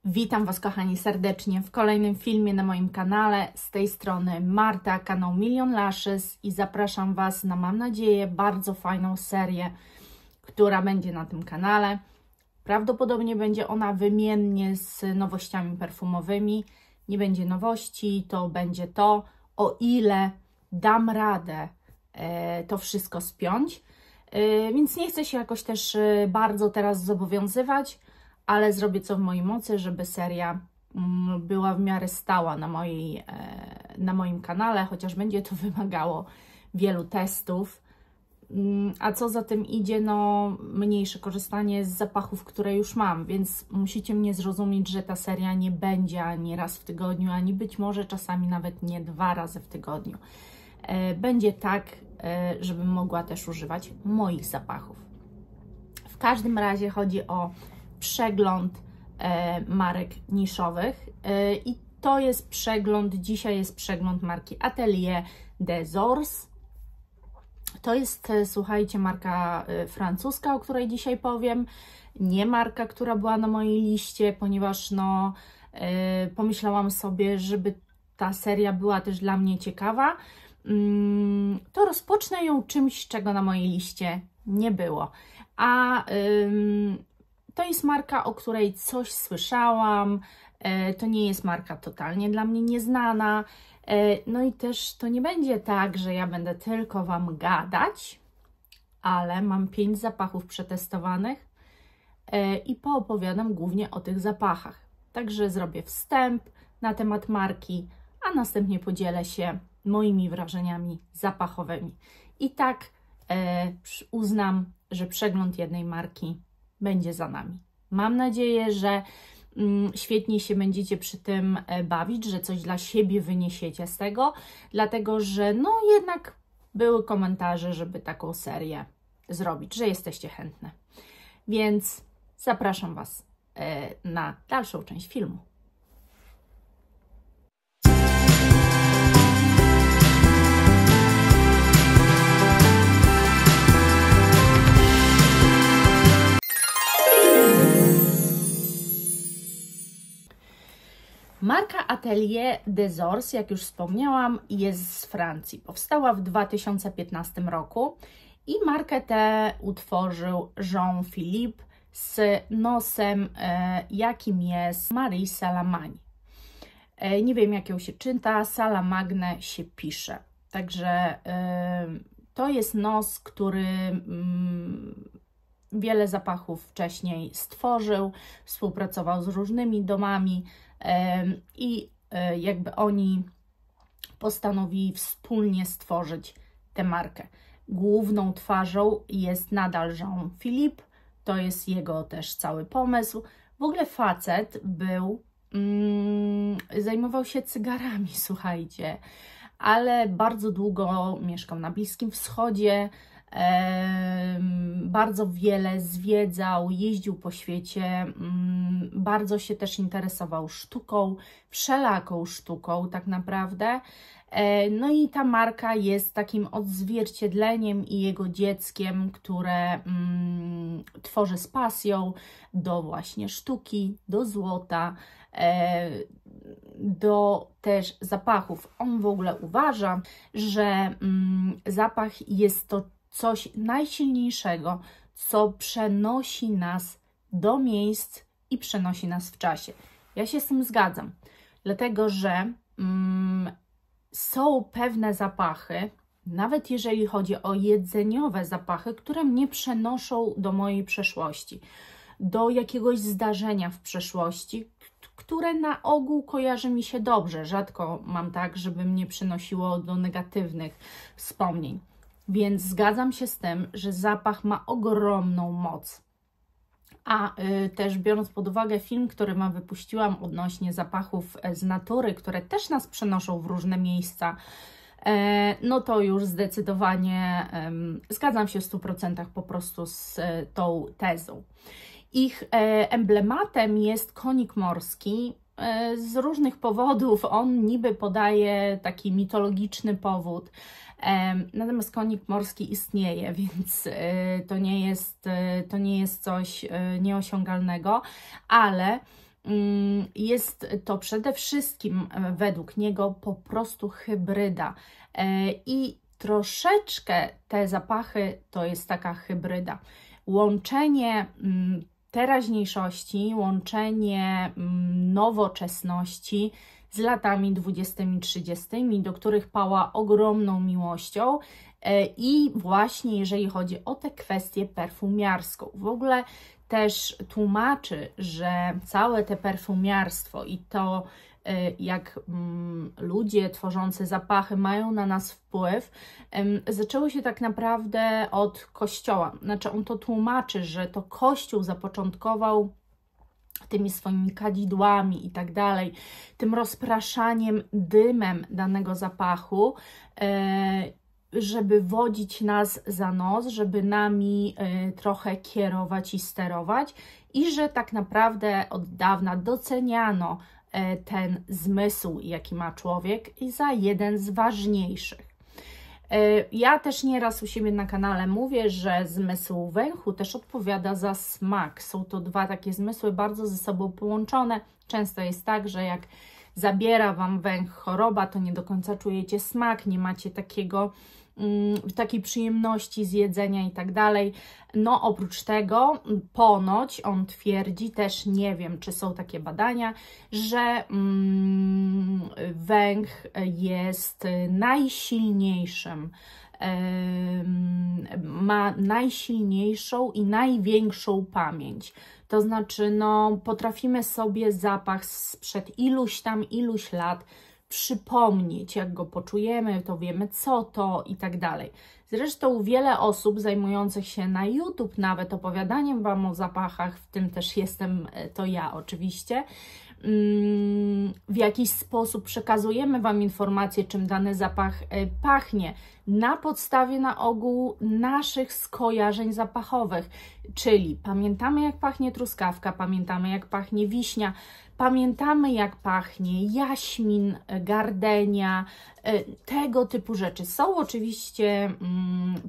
Witam Was, kochani, serdecznie w kolejnym filmie na moim kanale. Z tej strony Marta, kanał Million Lashes i zapraszam Was na, mam nadzieję, bardzo fajną serię, która będzie na tym kanale. Prawdopodobnie będzie ona wymiennie z nowościami perfumowymi. Nie będzie nowości, to będzie to, o ile dam radę to wszystko spiąć. Więc nie chcę się jakoś też bardzo teraz zobowiązywać, ale zrobię co w mojej mocy, żeby seria była w miarę stała na moim kanale, chociaż będzie to wymagało wielu testów. A co za tym idzie, no mniejsze korzystanie z zapachów, które już mam, więc musicie mnie zrozumieć, że ta seria nie będzie ani raz w tygodniu, ani być może czasami nawet nie 2 razy w tygodniu. Będzie tak, żebym mogła też używać moich zapachów. W każdym razie chodzi o przegląd marek niszowych i to jest przegląd, dzisiaj jest przegląd marki Atelier des Ors. To jest, słuchajcie, marka francuska, o której dzisiaj powiem, nie marka, która była na mojej liście, ponieważ no, pomyślałam sobie, żeby ta seria była też dla mnie ciekawa, to rozpocznę ją czymś, czego na mojej liście nie było. A to jest marka, o której coś słyszałam, to nie jest marka totalnie dla mnie nieznana, no i też to nie będzie tak, że ja będę tylko Wam gadać, ale mam 5 zapachów przetestowanych i poopowiadam głównie o tych zapachach. Także zrobię wstęp na temat marki, a następnie podzielę się moimi wrażeniami zapachowymi. I tak uznam, że przegląd jednej marki będzie za nami. Mam nadzieję, że świetnie się będziecie przy tym bawić, że coś dla siebie wyniesiecie z tego, dlatego że no jednak były komentarze, żeby taką serię zrobić, że jesteście chętne. Więc zapraszam Was na dalszą część filmu. Marka Atelier des Ors, jak już wspomniałam, jest z Francji. Powstała w 2015 roku i markę tę utworzył Jean-Philippe z nosem, jakim jest Marie Salamagne. Nie wiem, jak ją się czyta, Salamagne się pisze. Także to jest nos, który wiele zapachów wcześniej stworzył, współpracował z różnymi domami i jakby oni postanowili wspólnie stworzyć tę markę. Główną twarzą jest nadal Jean-Philippe, to jest jego też cały pomysł. W ogóle facet był, zajmował się cygarami, słuchajcie, ale bardzo długo mieszkał na Bliskim Wschodzie, bardzo wiele zwiedzał, jeździł po świecie, bardzo się też interesował sztuką, wszelaką sztuką tak naprawdę. No i ta marka jest takim odzwierciedleniem i jego dzieckiem, które tworzy z pasją do właśnie sztuki, do złota, do też zapachów. On w ogóle uważa, że zapach jest to coś najsilniejszego, co przenosi nas do miejsc i przenosi nas w czasie. Ja się z tym zgadzam, dlatego że są pewne zapachy, nawet jeżeli chodzi o jedzeniowe zapachy, które mnie przenoszą do mojej przeszłości, do jakiegoś zdarzenia w przeszłości, które na ogół kojarzy mi się dobrze. Rzadko mam tak, żeby mnie przynosiło do negatywnych wspomnień. Więc zgadzam się z tym, że zapach ma ogromną moc. A też biorąc pod uwagę film, który Wam wypuściłam odnośnie zapachów z natury, które też nas przenoszą w różne miejsca, no to już zdecydowanie zgadzam się w 100% po prostu z tą tezą. Ich emblematem jest konik morski. Z różnych powodów on niby podaje taki mitologiczny powód, natomiast konik morski istnieje, więc to nie jest coś nieosiągalnego, ale Jest to przede wszystkim według niego po prostu hybryda i troszeczkę te zapachy to jest taka hybryda. Łączenie teraźniejszości, łączenie nowoczesności z latami 20-30, do których pała ogromną miłością i właśnie jeżeli chodzi o tę kwestię perfumiarską. W ogóle też tłumaczy, że całe te perfumiarstwo i to, jak ludzie tworzący zapachy mają na nas wpływ, zaczęło się tak naprawdę od Kościoła. Znaczy on to tłumaczy, że to Kościół zapoczątkował tymi swoimi kadzidłami i tak dalej, tym rozpraszaniem dymem danego zapachu, żeby wodzić nas za nos, żeby nami trochę kierować i sterować i że tak naprawdę od dawna doceniano ten zmysł, jaki ma człowiek i za jeden z ważniejszych. Ja też nieraz u siebie na kanale mówię, że zmysł węchu też odpowiada za smak. Są to dwa takie zmysły bardzo ze sobą połączone. Często jest tak, że jak zabiera Wam węch choroba, to nie do końca czujecie smak, nie macie takiej przyjemności z jedzenia i tak dalej. No oprócz tego ponoć on twierdzi, też nie wiem, czy są takie badania, że węch jest najsilniejszym, ma najsilniejszą i największą pamięć. To znaczy, no, potrafimy sobie zapach sprzed iluś lat przypomnieć, jak go poczujemy, to wiemy co to i tak dalej. Zresztą wiele osób zajmujących się na YouTube nawet opowiadaniem Wam o zapachach, w tym też jestem to ja oczywiście, w jakiś sposób przekazujemy Wam informację, czym dany zapach pachnie, na podstawie na ogół naszych skojarzeń zapachowych, czyli pamiętamy jak pachnie truskawka, pamiętamy jak pachnie wiśnia, pamiętamy jak pachnie jaśmin, gardenia, tego typu rzeczy. Są oczywiście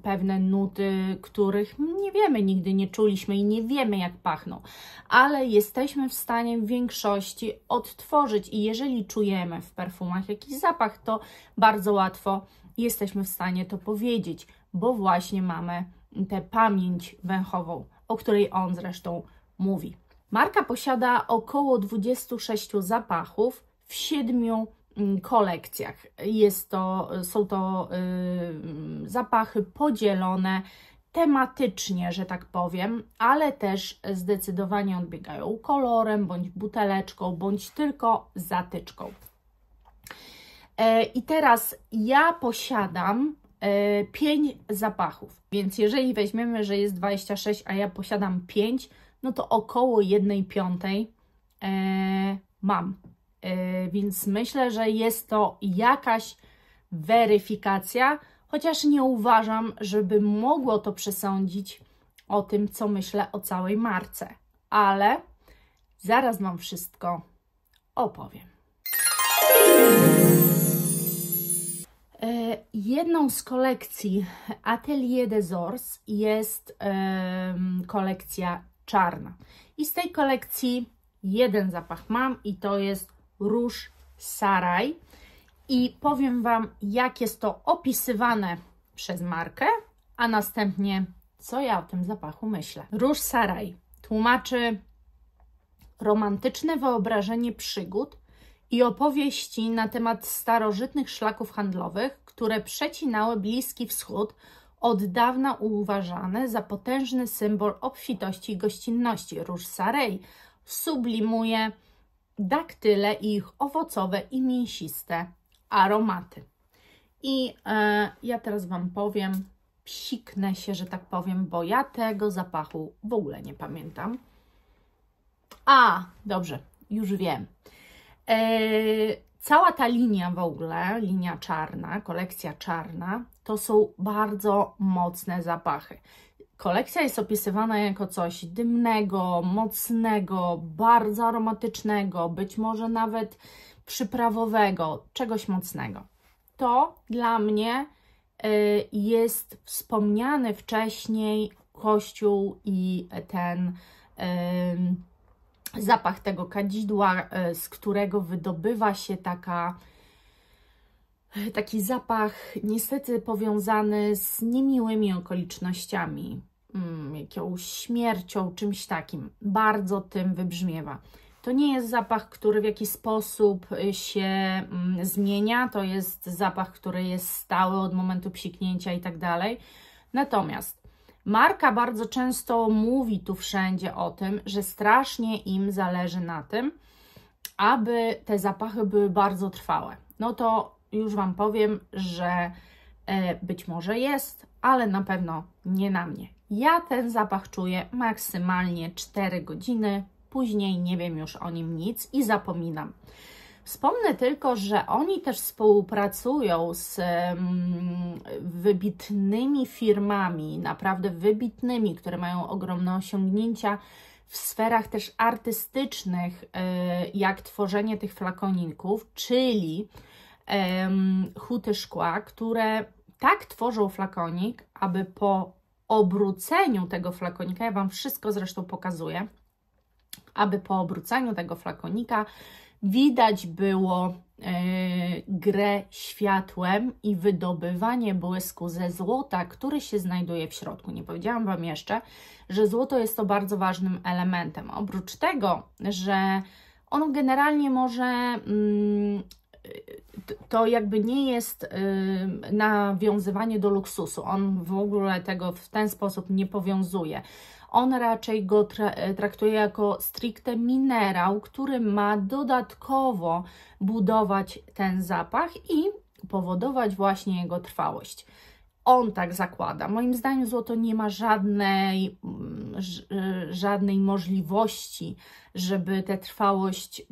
pewne nuty, których nie wiemy, nigdy nie czuliśmy i nie wiemy jak pachną, ale jesteśmy w stanie w większości odtworzyć i jeżeli czujemy w perfumach jakiś zapach, to bardzo łatwo jesteśmy w stanie to powiedzieć, bo właśnie mamy tę pamięć węchową, o której on zresztą mówi. Marka posiada około 26 zapachów w 7 kolekcjach. Są to zapachy podzielone tematycznie, że tak powiem, ale też zdecydowanie odbiegają kolorem, bądź buteleczką, bądź tylko zatyczką. I teraz ja posiadam 5 zapachów, więc jeżeli weźmiemy, że jest 26, a ja posiadam 5, no to około 1/5 mam. Więc myślę, że jest to jakaś weryfikacja, chociaż nie uważam, żeby mogło to przesądzić o tym, co myślę o całej marce. Ale zaraz Wam wszystko opowiem. Jedną z kolekcji Atelier des Ors jest kolekcja czarna. I z tej kolekcji jeden zapach mam i to jest Róż Saraj. I powiem Wam, jak jest to opisywane przez markę, a następnie co ja o tym zapachu myślę. Róż Saraj tłumaczy romantyczne wyobrażenie przygód i opowieści na temat starożytnych szlaków handlowych, które przecinały Bliski Wschód, od dawna uważane za potężny symbol obfitości i gościnności. Róż Saraj sublimuje daktyle i ich owocowe i mięsiste aromaty. I ja teraz Wam powiem, psiknę się, że tak powiem, bo ja tego zapachu w ogóle nie pamiętam. A, dobrze, już wiem. Cała ta linia w ogóle, linia czarna, kolekcja czarna, to są bardzo mocne zapachy. Kolekcja jest opisywana jako coś dymnego, mocnego, bardzo aromatycznego, być może nawet przyprawowego, czegoś mocnego. To dla mnie jest wspomniany wcześniej Kościół i ten zapach tego kadzidła, z którego wydobywa się taki zapach niestety powiązany z niemiłymi okolicznościami, jakąś śmiercią, czymś takim. Bardzo tym wybrzmiewa. To nie jest zapach, który w jakiś sposób się zmienia, to jest zapach, który jest stały od momentu psiknięcia i tak dalej. Natomiast marka bardzo często mówi tu wszędzie o tym, że strasznie im zależy na tym, aby te zapachy były bardzo trwałe. No to już Wam powiem, że być może jest, ale na pewno nie na mnie. Ja ten zapach czuję maksymalnie 4 godziny, później nie wiem już o nim nic i zapominam. Wspomnę tylko, że oni też współpracują z wybitnymi firmami, naprawdę wybitnymi, które mają ogromne osiągnięcia w sferach też artystycznych, jak tworzenie tych flakoników, czyli huty szkła, które tak tworzą flakonik, aby po obróceniu tego flakonika, ja Wam wszystko zresztą pokazuję, aby po obróceniu tego flakonika widać było grę światłem i wydobywanie błysku ze złota, który się znajduje w środku. Nie powiedziałam Wam jeszcze, że złoto jest to bardzo ważnym elementem. Oprócz tego, że ono generalnie może, to jakby nie jest nawiązywanie do luksusu. On w ogóle tego w ten sposób nie powiązuje. On raczej go traktuje jako stricte minerał, który ma dodatkowo budować ten zapach i powodować właśnie jego trwałość. On tak zakłada. Moim zdaniem złoto nie ma żadnej możliwości, żeby tę trwałość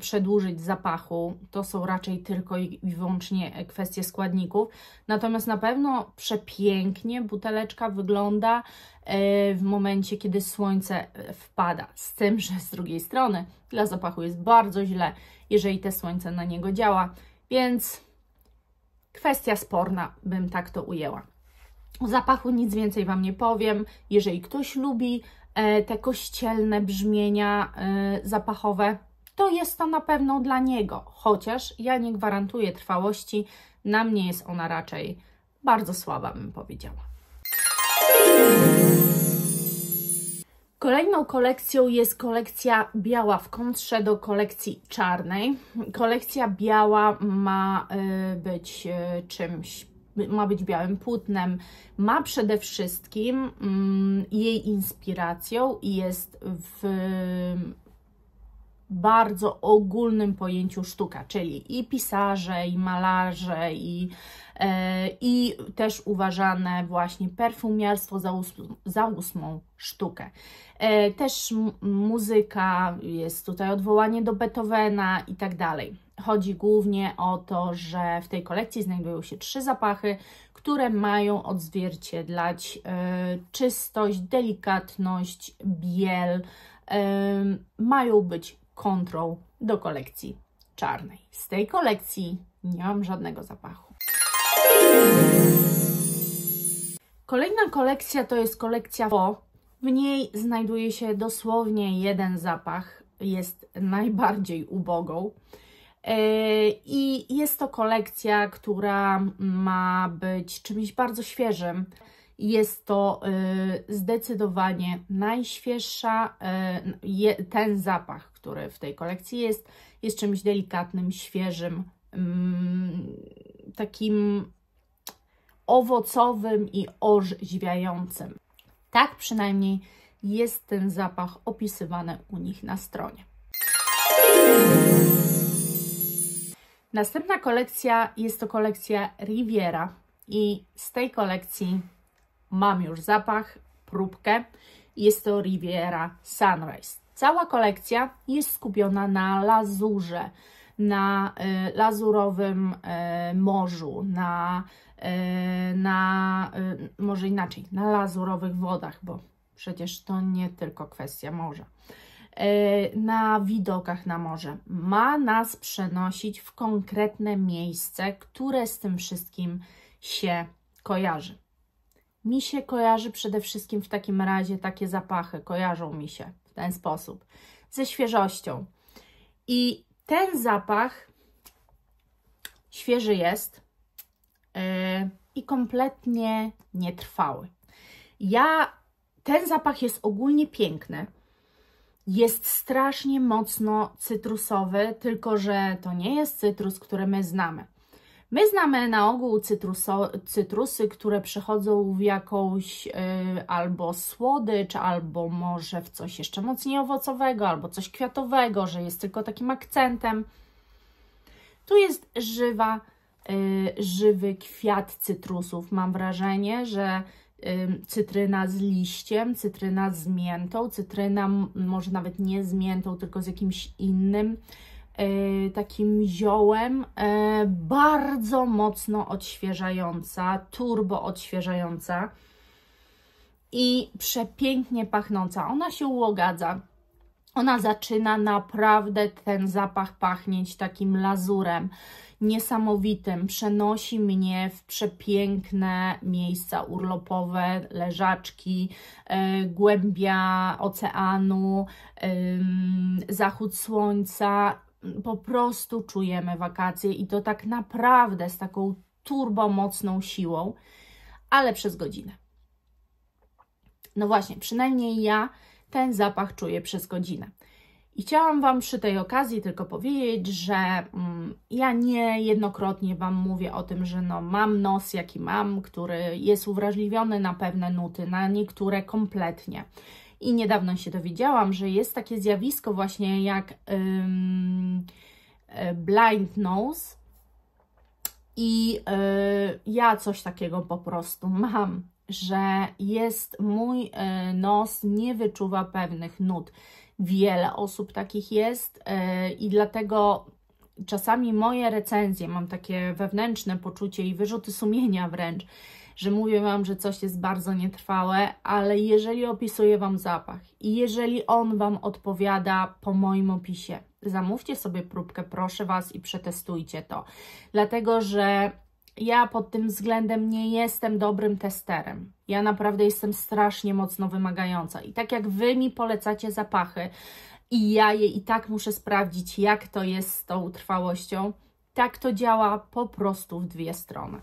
przedłużyć zapachu. To są raczej tylko i wyłącznie kwestie składników. Natomiast na pewno przepięknie buteleczka wygląda w momencie, kiedy słońce wpada. Z tym, że z drugiej strony dla zapachu jest bardzo źle, jeżeli te słońce na niego działa, więc kwestia sporna, bym tak to ujęła. O zapachu nic więcej Wam nie powiem. Jeżeli ktoś lubi te kościelne brzmienia zapachowe, to jest to na pewno dla niego. Chociaż ja nie gwarantuję trwałości, na mnie jest ona raczej bardzo słaba, bym powiedziała. Kolejną kolekcją jest kolekcja biała w kontrze do kolekcji czarnej. Kolekcja biała ma być czymś, ma być białym płótnem, ma przede wszystkim jej inspiracją i jest w bardzo ogólnym pojęciu sztuka, czyli i pisarze, i malarze, i też uważane właśnie perfumiarstwo za ósmą sztukę. Też muzyka, jest tutaj odwołanie do Beethovena i tak dalej. Chodzi głównie o to, że w tej kolekcji znajdują się 3 zapachy, które mają odzwierciedlać czystość, delikatność, biel, mają być kontrą do kolekcji czarnej. Z tej kolekcji nie mam żadnego zapachu. Kolejna kolekcja to jest kolekcja Faux. W niej znajduje się dosłownie jeden zapach, jest najbardziej ubogą. I jest to kolekcja, która ma być czymś bardzo świeżym. Jest to zdecydowanie najświeższa, ten zapach, który w tej kolekcji jest czymś delikatnym, świeżym, takim owocowym i orzeźwiającym. Tak przynajmniej jest ten zapach opisywany u nich na stronie. Następna kolekcja jest to kolekcja Riviera i z tej kolekcji mam już zapach, próbkę. Jest to Riviera Sunrise. Cała kolekcja jest skupiona na lazurze, na lazurowym morzu, może inaczej, na lazurowych wodach, bo przecież to nie tylko kwestia morza. Na widokach na morze. Ma nas przenosić w konkretne miejsce, które z tym wszystkim się kojarzy. Mi się kojarzy przede wszystkim w takim razie takie zapachy, kojarzą mi się w ten sposób ze świeżością. I ten zapach świeży jest i kompletnie nietrwały. Ten zapach jest ogólnie piękny. Jest strasznie mocno cytrusowy, tylko że to nie jest cytrus, który my znamy. My znamy na ogół cytrusy, które przechodzą w jakąś albo słodycz, albo może w coś jeszcze mocniej owocowego, albo coś kwiatowego, że jest tylko takim akcentem. Tu jest żywy kwiat cytrusów. Mam wrażenie, że cytryna z liściem, cytryna z miętą, cytryna może nawet nie z miętą, tylko z jakimś innym takim ziołem, bardzo mocno odświeżająca, turbo odświeżająca i przepięknie pachnąca. Ona się ułogadza. Ona zaczyna naprawdę ten zapach pachnieć takim lazurem niesamowitym. Przenosi mnie w przepiękne miejsca urlopowe, leżaczki, głębia oceanu, zachód słońca. Po prostu czujemy wakacje i to tak naprawdę z taką turbomocną siłą, ale przez godzinę. No właśnie, przynajmniej ja ten zapach czuję przez godzinę. I chciałam Wam przy tej okazji tylko powiedzieć, że ja niejednokrotnie Wam mówię o tym, że no, mam nos jaki mam, który jest uwrażliwiony na pewne nuty, na niektóre kompletnie. I niedawno się dowiedziałam, że jest takie zjawisko właśnie jak blind nose i ja coś takiego po prostu mam, że mój nos nie wyczuwa pewnych nut. Wiele osób takich jest i dlatego czasami moje recenzje, mam takie wewnętrzne poczucie i wyrzuty sumienia wręcz, że mówię Wam, że coś jest bardzo nietrwałe, ale jeżeli opisuję Wam zapach i jeżeli on Wam odpowiada po moim opisie, zamówcie sobie próbkę, proszę Was, i przetestujcie to. Dlatego, że ja pod tym względem nie jestem dobrym testerem. Ja naprawdę jestem strasznie mocno wymagająca. I tak jak Wy mi polecacie zapachy i ja je i tak muszę sprawdzić, jak to jest z tą trwałością, tak to działa po prostu w dwie strony.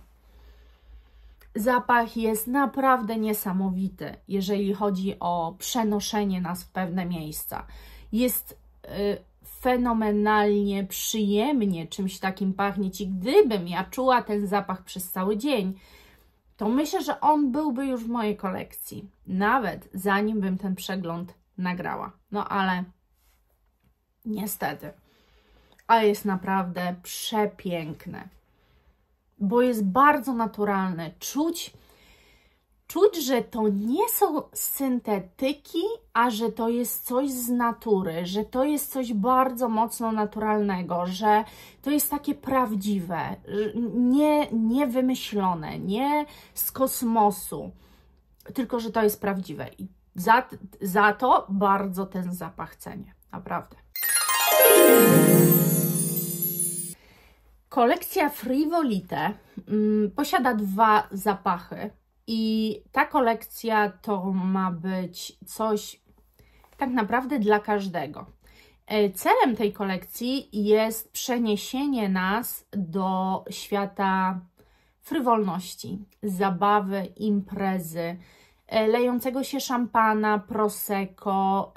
Zapach jest naprawdę niesamowity, jeżeli chodzi o przenoszenie nas w pewne miejsca. Jest fenomenalnie, przyjemnie czymś takim pachnieć i gdybym ja czuła ten zapach przez cały dzień, to myślę, że on byłby już w mojej kolekcji, nawet zanim bym ten przegląd nagrała. No ale niestety, a jest naprawdę przepiękny, bo jest bardzo naturalny. Czuć, że to nie są syntetyki, a że to jest coś z natury, że to jest coś bardzo mocno naturalnego, że to jest takie prawdziwe, nie wymyślone, nie z kosmosu, tylko że to jest prawdziwe. I za to bardzo ten zapach cenię, naprawdę. Kolekcja Frivolite posiada dwa zapachy. I ta kolekcja to ma być coś tak naprawdę dla każdego. Celem tej kolekcji jest przeniesienie nas do świata frywolności, zabawy, imprezy, lejącego się szampana, prosecco,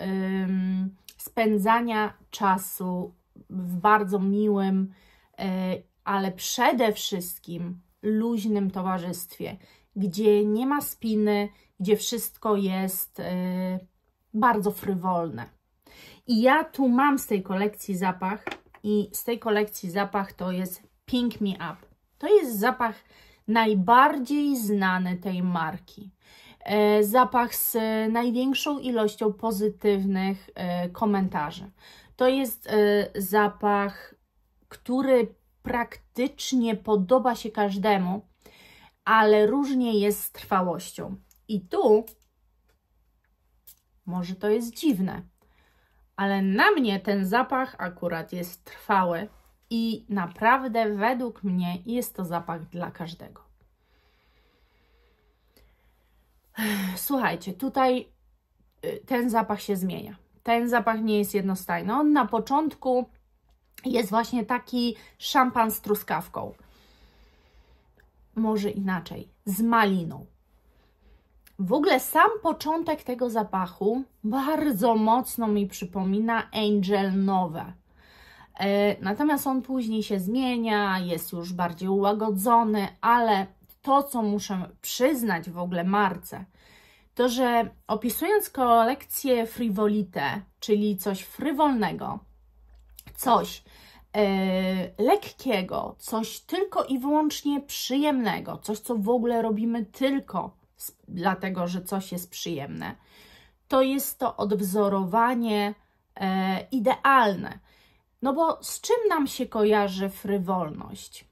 spędzania czasu w bardzo miłym, ale przede wszystkim luźnym towarzystwie, gdzie nie ma spiny, gdzie wszystko jest bardzo frywolne. I ja tu mam z tej kolekcji zapach i z tej kolekcji zapach to jest Pink Me Up. To jest zapach najbardziej znany tej marki. Zapach z największą ilością pozytywnych komentarzy. To jest zapach, który praktycznie podoba się każdemu, ale różnie jest z trwałością. I tu, może to jest dziwne, ale na mnie ten zapach akurat jest trwały i naprawdę według mnie jest to zapach dla każdego. Słuchajcie, tutaj ten zapach się zmienia. ten zapach nie jest jednostajny. On na początku jest właśnie taki szampan z truskawką. Może inaczej, z maliną. W ogóle sam początek tego zapachu bardzo mocno mi przypomina Angel Nowe. Natomiast on później się zmienia, jest już bardziej ułagodzony, ale to, co muszę przyznać w ogóle marce, to, że opisując kolekcję Frivolite, czyli coś frywolnego, coś lekkiego, coś tylko i wyłącznie przyjemnego, coś, co w ogóle robimy tylko dlatego, że coś jest przyjemne, to jest to odwzorowanie idealne. No bo z czym nam się kojarzy frywolność?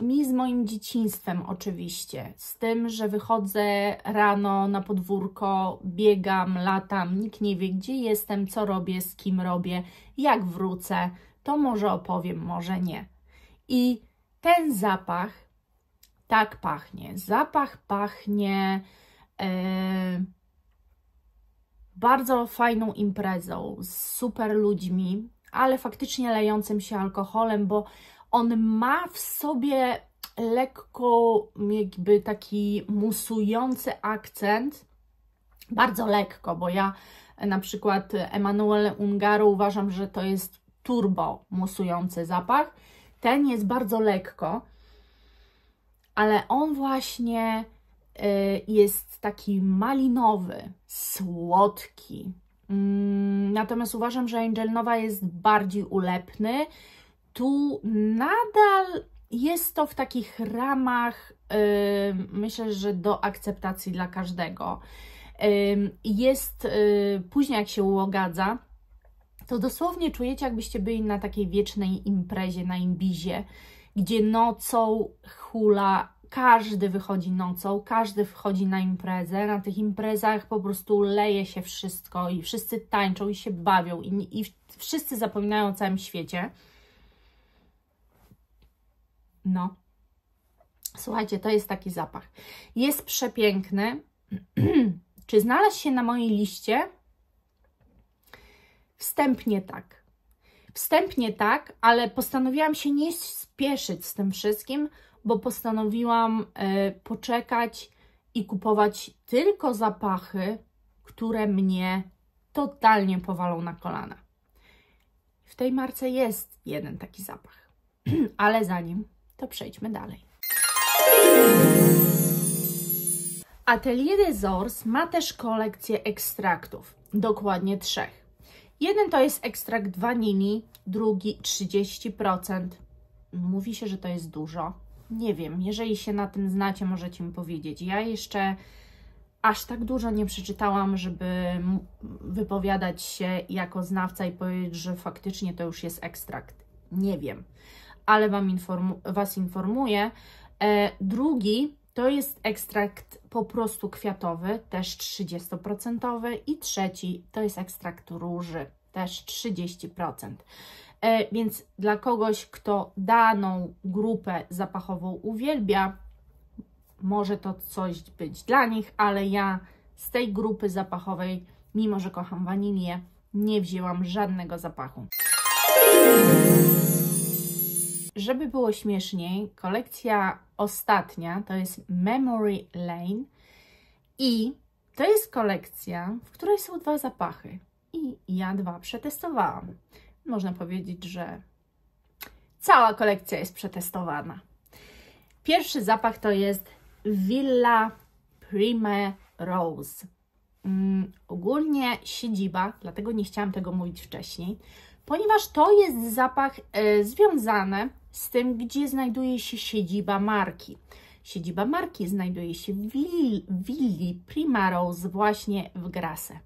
Mi z moim dzieciństwem oczywiście, z tym, że wychodzę rano na podwórko, biegam, latam, nikt nie wie, gdzie jestem, co robię, z kim robię, jak wrócę, to może opowiem, może nie. I ten zapach tak pachnie. Zapach pachnie bardzo fajną imprezą, z super ludźmi, ale faktycznie lejącym się alkoholem, bo on ma w sobie lekko jakby taki musujący akcent, bardzo lekko, bo ja na przykład Emanuele Ungaro uważam, że to jest turbo musujący zapach. Ten jest bardzo lekko, ale on właśnie jest taki malinowy, słodki. Natomiast uważam, że Angel Nowa jest bardziej ulepny. Tu nadal jest to w takich ramach, myślę, że do akceptacji dla każdego. Jest później, jak się uogadza, to dosłownie czujecie, jakbyście byli na takiej wiecznej imprezie, na imbizie, gdzie nocą hula, każdy wychodzi nocą, każdy wchodzi na imprezę. Na tych imprezach po prostu leje się wszystko i wszyscy tańczą i się bawią i wszyscy zapominają o całym świecie. No, słuchajcie, to jest taki zapach. Jest przepiękny. Czy znalazł się na mojej liście? Wstępnie tak. Wstępnie tak, ale postanowiłam się nie spieszyć z tym wszystkim, bo postanowiłam poczekać i kupować tylko zapachy, które mnie totalnie powalą na kolana. W tej marce jest jeden taki zapach, ale zanim to przejdźmy dalej. Atelier des Ors ma też kolekcję ekstraktów, dokładnie 3. Jeden to jest ekstrakt wanilii, drugi 30%. Mówi się, że to jest dużo. Nie wiem, jeżeli się na tym znacie, możecie mi powiedzieć. Ja jeszcze aż tak dużo nie przeczytałam, żeby wypowiadać się jako znawca i powiedzieć, że faktycznie to już jest ekstrakt. Nie wiem, ale Was informuję. Drugi to jest ekstrakt po prostu kwiatowy, też 30%. I trzeci to jest ekstrakt róży, też 30%. Więc dla kogoś, kto daną grupę zapachową uwielbia, może to coś być dla nich, ale ja z tej grupy zapachowej, mimo że kocham wanilię, nie wzięłam żadnego zapachu. Żeby było śmieszniej, kolekcja ostatnia to jest Memory Lane i to jest kolekcja, w której są 2 zapachy i ja 2 przetestowałam. Można powiedzieć, że cała kolekcja jest przetestowana. Pierwszy zapach to jest Villa Primrose. Ogólnie siedziba, dlatego nie chciałam tego mówić wcześniej, ponieważ to jest zapach związany z tym, gdzie znajduje się siedziba marki. Siedziba marki znajduje się w Willi Primrose właśnie w Grasse.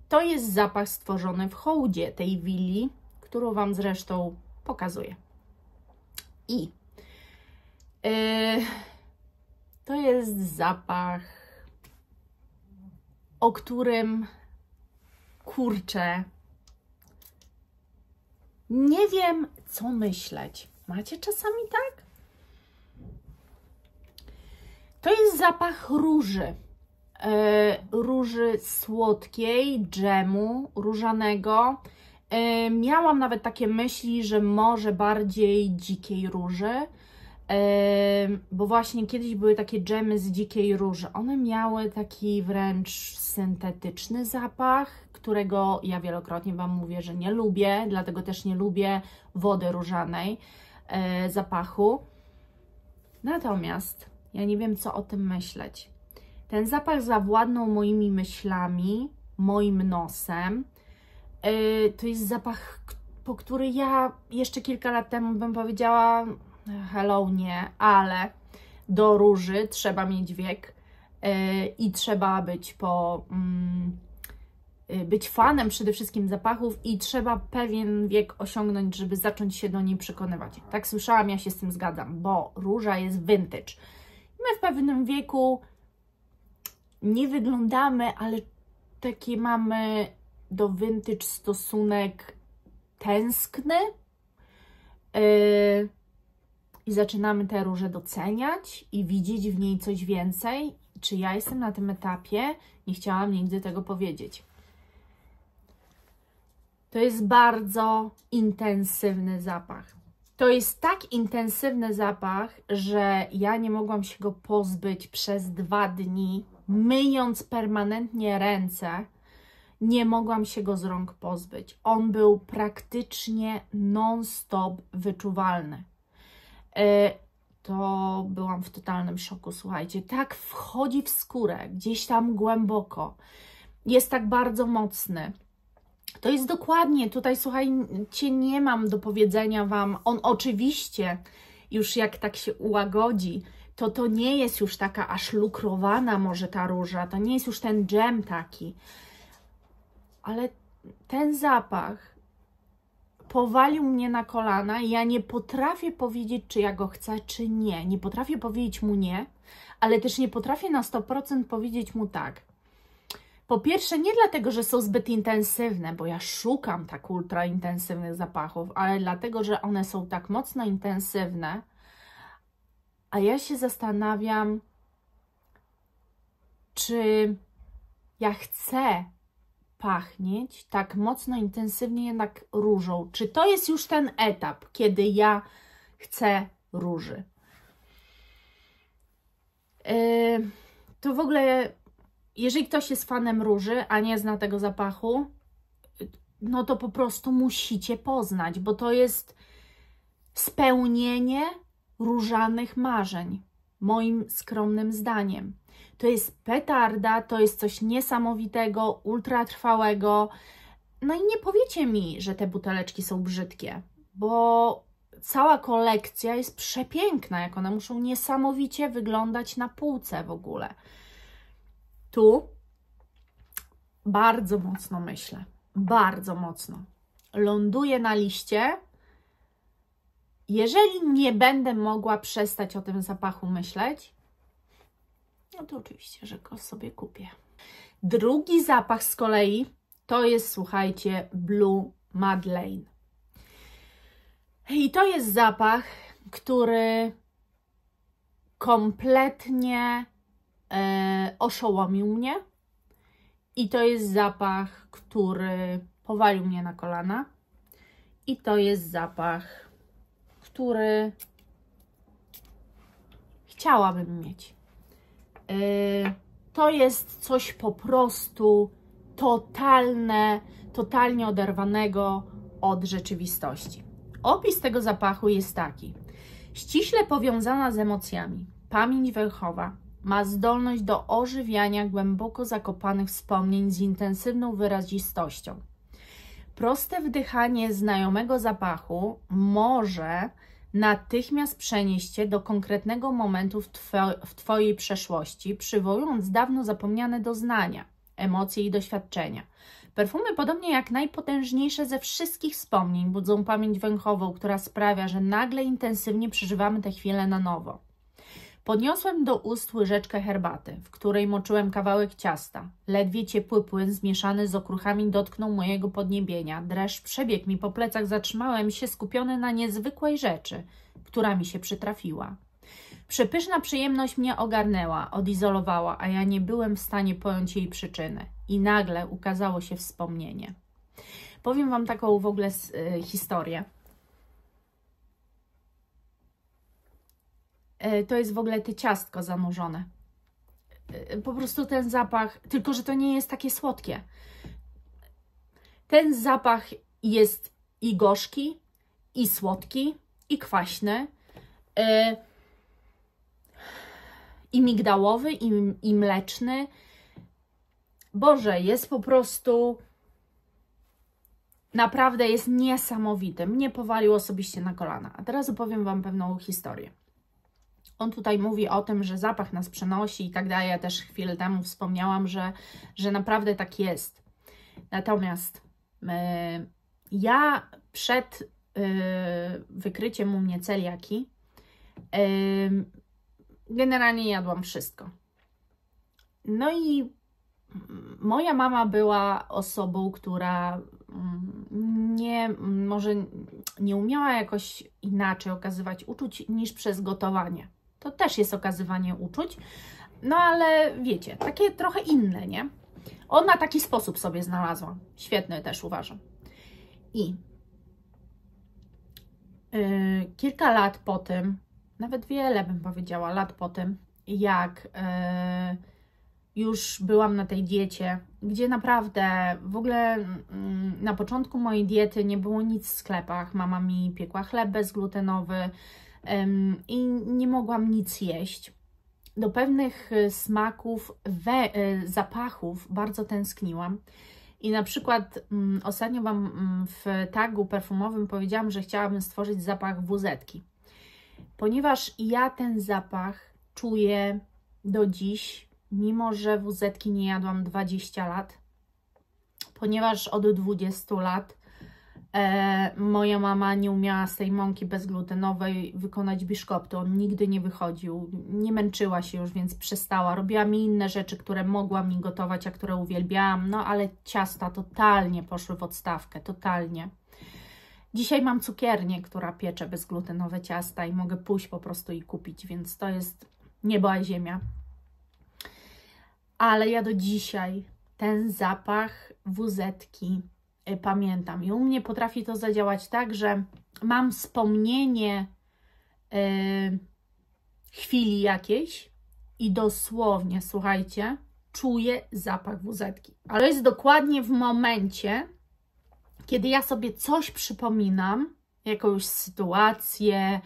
To jest zapach stworzony w hołdzie tej willi, którą Wam zresztą pokazuję. I to jest zapach, o którym, kurczę, nie wiem, co myśleć. Macie czasami tak? To jest zapach róży. róży słodkiej, dżemu różanego. Miałam nawet takie myśli, że może bardziej dzikiej róży, bo właśnie kiedyś były takie dżemy z dzikiej róży. One miały taki wręcz syntetyczny zapach, którego ja wielokrotnie Wam mówię, że nie lubię, dlatego też nie lubię wody różanej, zapachu. Natomiast ja nie wiem, co o tym myśleć. Ten zapach zawładnął moimi myślami, moim nosem. To jest zapach, po który ja jeszcze kilka lat temu bym powiedziała hello, nie, ale do róży trzeba mieć wiek i trzeba być być fanem przede wszystkim zapachów i trzeba pewien wiek osiągnąć, żeby zacząć się do niej przekonywać. Tak słyszałam, ja się z tym zgadzam, bo róża jest vintage. My w pewnym wieku nie wyglądamy, ale taki mamy do vintage stosunek tęskny i zaczynamy tę różę doceniać i widzieć w niej coś więcej. Czy ja jestem na tym etapie? Nie chciałam nigdy tego powiedzieć. To jest bardzo intensywny zapach. To jest tak intensywny zapach, że ja nie mogłam się go pozbyć przez 2 dni, myjąc permanentnie ręce. Nie mogłam się go z rąk pozbyć. On był praktycznie non-stop wyczuwalny. To byłam w totalnym szoku, słuchajcie. Tak wchodzi w skórę, gdzieś tam głęboko. Jest tak bardzo mocny. To jest dokładnie, tutaj słuchajcie, nie mam do powiedzenia Wam. On oczywiście, już jak tak się ułagodzi, to nie jest już taka aż lukrowana może ta róża. To nie jest już ten dżem taki. Ale ten zapach powalił mnie na kolana i ja nie potrafię powiedzieć, czy ja go chcę, czy nie. Nie potrafię powiedzieć mu nie, ale też nie potrafię na 100% powiedzieć mu tak. Po pierwsze, nie dlatego, że są zbyt intensywne, bo ja szukam tak ultra intensywnych zapachów, ale dlatego, że one są tak mocno intensywne, a ja się zastanawiam, czy ja chcę pachnieć tak mocno, intensywnie jednak różą. Czy to jest już ten etap, kiedy ja chcę róży? To w ogóle, jeżeli ktoś jest fanem róży, a nie zna tego zapachu, no to po prostu musicie poznać, bo to jest spełnienie różanych marzeń, moim skromnym zdaniem. To jest petarda, to jest coś niesamowitego, ultratrwałego. No i nie powiecie mi, że te buteleczki są brzydkie, bo cała kolekcja jest przepiękna, jak one muszą niesamowicie wyglądać na półce w ogóle. Tu bardzo mocno myślę, bardzo mocno. Ląduję na liście. Jeżeli nie będę mogła przestać o tym zapachu myśleć, no to oczywiście, że go sobie kupię. Drugi zapach z kolei to jest, słuchajcie, Blue Madeleine. I to jest zapach, który kompletnie oszołomił mnie. I to jest zapach, który powalił mnie na kolana. I to jest zapach, który chciałabym mieć. To jest coś po prostu totalnie oderwanego od rzeczywistości. Opis tego zapachu jest taki. Ściśle powiązana z emocjami, pamięć węchowa ma zdolność do ożywiania głęboko zakopanych wspomnień z intensywną wyrazistością. Proste wdychanie znajomego zapachu może natychmiast przenieść Cię do konkretnego momentu w Twojej przeszłości, przywołując dawno zapomniane doznania, emocje i doświadczenia. Perfumy, podobnie jak najpotężniejsze ze wszystkich wspomnień, budzą pamięć węchową, która sprawia, że nagle intensywnie przeżywamy te chwile na nowo. Podniosłem do ust łyżeczkę herbaty, w której moczyłem kawałek ciasta. Ledwie ciepły płyn zmieszany z okruchami dotknął mojego podniebienia. Dreszcz przebiegł mi po plecach, zatrzymałem się skupiony na niezwykłej rzeczy, która mi się przytrafiła. Przepyszna przyjemność mnie ogarnęła, odizolowała, a ja nie byłem w stanie pojąć jej przyczyny. I nagle ukazało się wspomnienie. Powiem Wam taką w ogóle historię. To jest w ogóle to ciastko zanurzone. Po prostu ten zapach, tylko że to nie jest takie słodkie. Ten zapach jest i gorzki, i słodki, i kwaśny, i migdałowy, i mleczny. Boże, jest po prostu... Naprawdę jest niesamowity. Mnie powalił osobiście na kolana. A teraz opowiem Wam pewną historię. On tutaj mówi o tym, że zapach nas przenosi i tak dalej. Ja też chwilę temu wspomniałam, że naprawdę tak jest. Natomiast ja przed wykryciem u mnie celiaki generalnie jadłam wszystko. No i moja mama była osobą, która może nie umiała jakoś inaczej okazywać uczuć niż przez gotowanie. To też jest okazywanie uczuć, no ale wiecie, takie trochę inne, nie? Ona taki sposób sobie znalazła. Świetny też uważam. I kilka lat po tym, nawet wiele bym powiedziała, lat po tym, jak już byłam na tej diecie, gdzie naprawdę w ogóle na początku mojej diety nie było nic w sklepach. Mama mi piekła chleb bezglutenowy i nie mogłam nic jeść. Do pewnych smaków, zapachów bardzo tęskniłam. I na przykład ostatnio Wam w tagu perfumowym powiedziałam, że chciałabym stworzyć zapach wuzetki. Ponieważ ja ten zapach czuję do dziś, mimo że wuzetki nie jadłam 20 lat, ponieważ od 20 lat moja mama nie umiała z tej mąki bezglutenowej wykonać biszkoptu. On nigdy nie wychodził, nie męczyła się już, więc przestała. Robiła mi inne rzeczy, które mogła mi gotować, a które uwielbiałam, no ale ciasta totalnie poszły w odstawkę, totalnie. Dzisiaj mam cukiernię, która piecze bezglutenowe ciasta i mogę pójść po prostu i kupić, więc to jest niebo a ziemia. Ale ja do dzisiaj ten zapach wuzetki pamiętam. I u mnie potrafi to zadziałać tak, że mam wspomnienie chwili jakiejś i dosłownie, słuchajcie, czuję zapach wuzetki. Ale jest dokładnie w momencie, kiedy ja sobie coś przypominam, jakąś sytuację,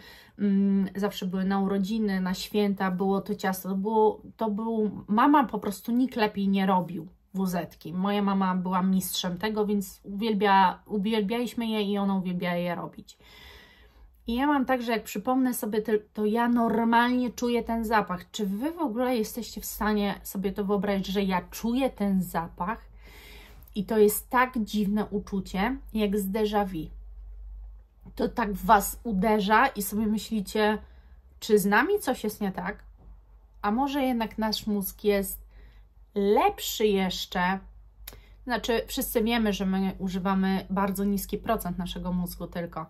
zawsze były na urodziny, na święta, było to ciasto, mama po prostu nikt lepiej nie robił wuzetki. Moja mama była mistrzem tego, więc uwielbialiśmy je i ona uwielbia je robić. I ja mam tak, że jak przypomnę sobie, to ja normalnie czuję ten zapach. Czy Wy w ogóle jesteście w stanie sobie to wyobrazić, że ja czuję ten zapach i to jest tak dziwne uczucie, jak z déjà vu. To tak w Was uderza i sobie myślicie, czy z nami coś jest nie tak? A może jednak nasz mózg jest lepszy jeszcze? Znaczy, wszyscy wiemy, że my używamy bardzo niski procent naszego mózgu tylko,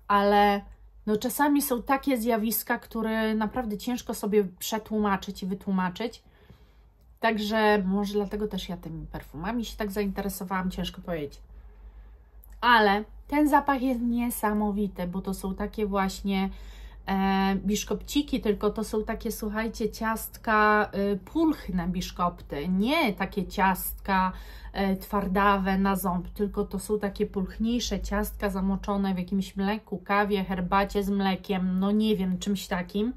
ale no czasami są takie zjawiska, które naprawdę ciężko sobie przetłumaczyć i wytłumaczyć. Także może dlatego też ja tymi perfumami się tak zainteresowałam, ciężko powiedzieć. Ale ten zapach jest niesamowity, bo to są takie właśnie biszkopciki, tylko to są takie, słuchajcie, ciastka pulchne biszkopty, nie takie ciastka twardawe na ząb, tylko to są takie pulchniejsze ciastka zamoczone w jakimś mleku, kawie, herbacie z mlekiem, no nie wiem, czymś takim.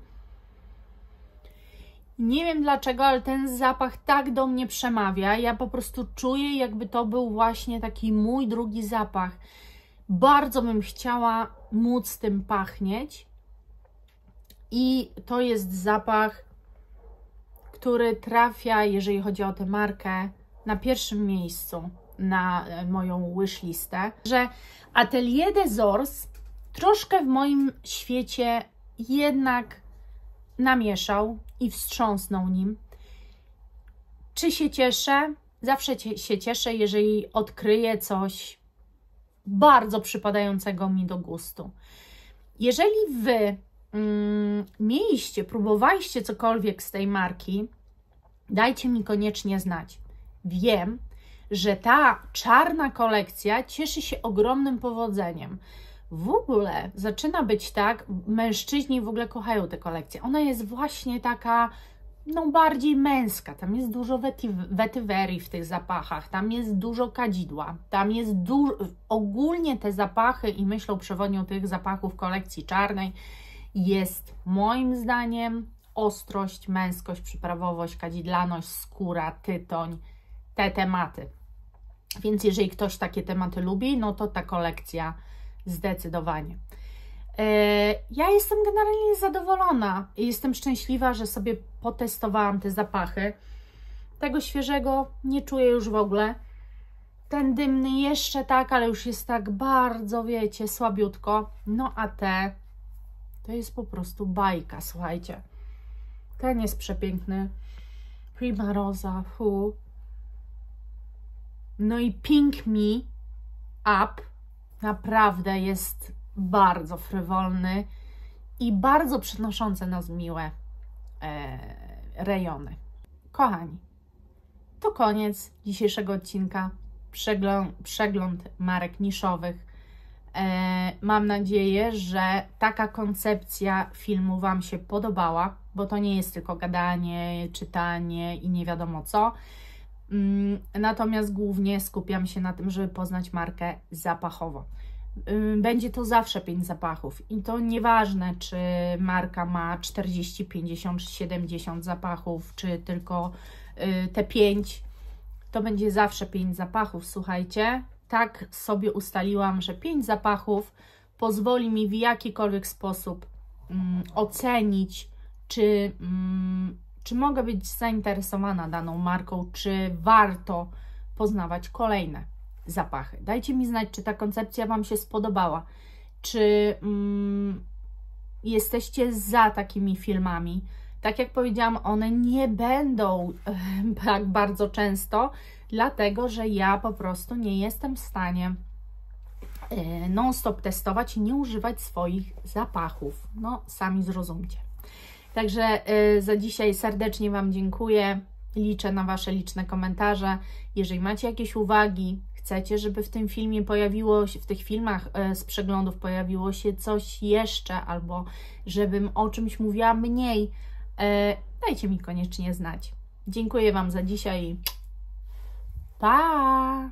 Nie wiem dlaczego, ale ten zapach tak do mnie przemawia. Ja po prostu czuję, jakby to był właśnie taki mój drugi zapach. Bardzo bym chciała móc tym pachnieć. I to jest zapach, który trafia, jeżeli chodzi o tę markę, na pierwszym miejscu na moją wishlistę. Że Atelier des Ors troszkę w moim świecie jednak namieszał i wstrząsnął nim. Czy się cieszę? Zawsze się cieszę, jeżeli odkryję coś bardzo przypadającego mi do gustu. Jeżeli Wy mieliście, próbowaliście cokolwiek z tej marki, dajcie mi koniecznie znać. Wiem, że ta czarna kolekcja cieszy się ogromnym powodzeniem. W ogóle zaczyna być tak, mężczyźni w ogóle kochają tę kolekcję. Ona jest właśnie taka, no bardziej męska. Tam jest dużo wetywerii w tych zapachach, tam jest dużo kadzidła, tam jest ogólnie te zapachy i myślą przewodnią tych zapachów kolekcji czarnej jest moim zdaniem ostrość, męskość, przyprawowość, kadzidlaność, skóra, tytoń, te tematy. Więc jeżeli ktoś takie tematy lubi, no to ta kolekcja zdecydowanie. Ja jestem generalnie zadowolona i jestem szczęśliwa, że sobie potestowałam te zapachy. Tego świeżego nie czuję już w ogóle. Ten dymny jeszcze tak, ale już jest tak bardzo, wiecie, słabiutko. No a te, to jest po prostu bajka, słuchajcie. Ten jest przepiękny. Prima Rosa, No i Pink Me Up naprawdę jest bardzo frywolny i bardzo przynoszący nas miłe rejony. Kochani, to koniec dzisiejszego odcinka. Przegląd marek niszowych. Mam nadzieję, że taka koncepcja filmu Wam się podobała, bo to nie jest tylko gadanie, czytanie i nie wiadomo co. Natomiast głównie skupiam się na tym, żeby poznać markę zapachowo. Będzie to zawsze 5 zapachów i to nieważne, czy marka ma 40, 50, 70 zapachów, czy tylko te 5. To będzie zawsze 5 zapachów, słuchajcie. Tak sobie ustaliłam, że 5 zapachów pozwoli mi w jakikolwiek sposób ocenić, czy mogę być zainteresowana daną marką, czy warto poznawać kolejne zapachy. Dajcie mi znać, czy ta koncepcja Wam się spodobała, czy jesteście za takimi filmami. Tak jak powiedziałam, one nie będą tak bardzo często, dlatego że ja po prostu nie jestem w stanie non-stop testować i nie używać swoich zapachów. No, sami zrozumcie. Także za dzisiaj serdecznie Wam dziękuję. Liczę na Wasze liczne komentarze. Jeżeli macie jakieś uwagi, chcecie, żeby w tym filmie pojawiło się, w tych filmach z przeglądów pojawiło się coś jeszcze, albo żebym o czymś mówiła mniej, dajcie mi koniecznie znać. Dziękuję Wam za dzisiaj. Pa!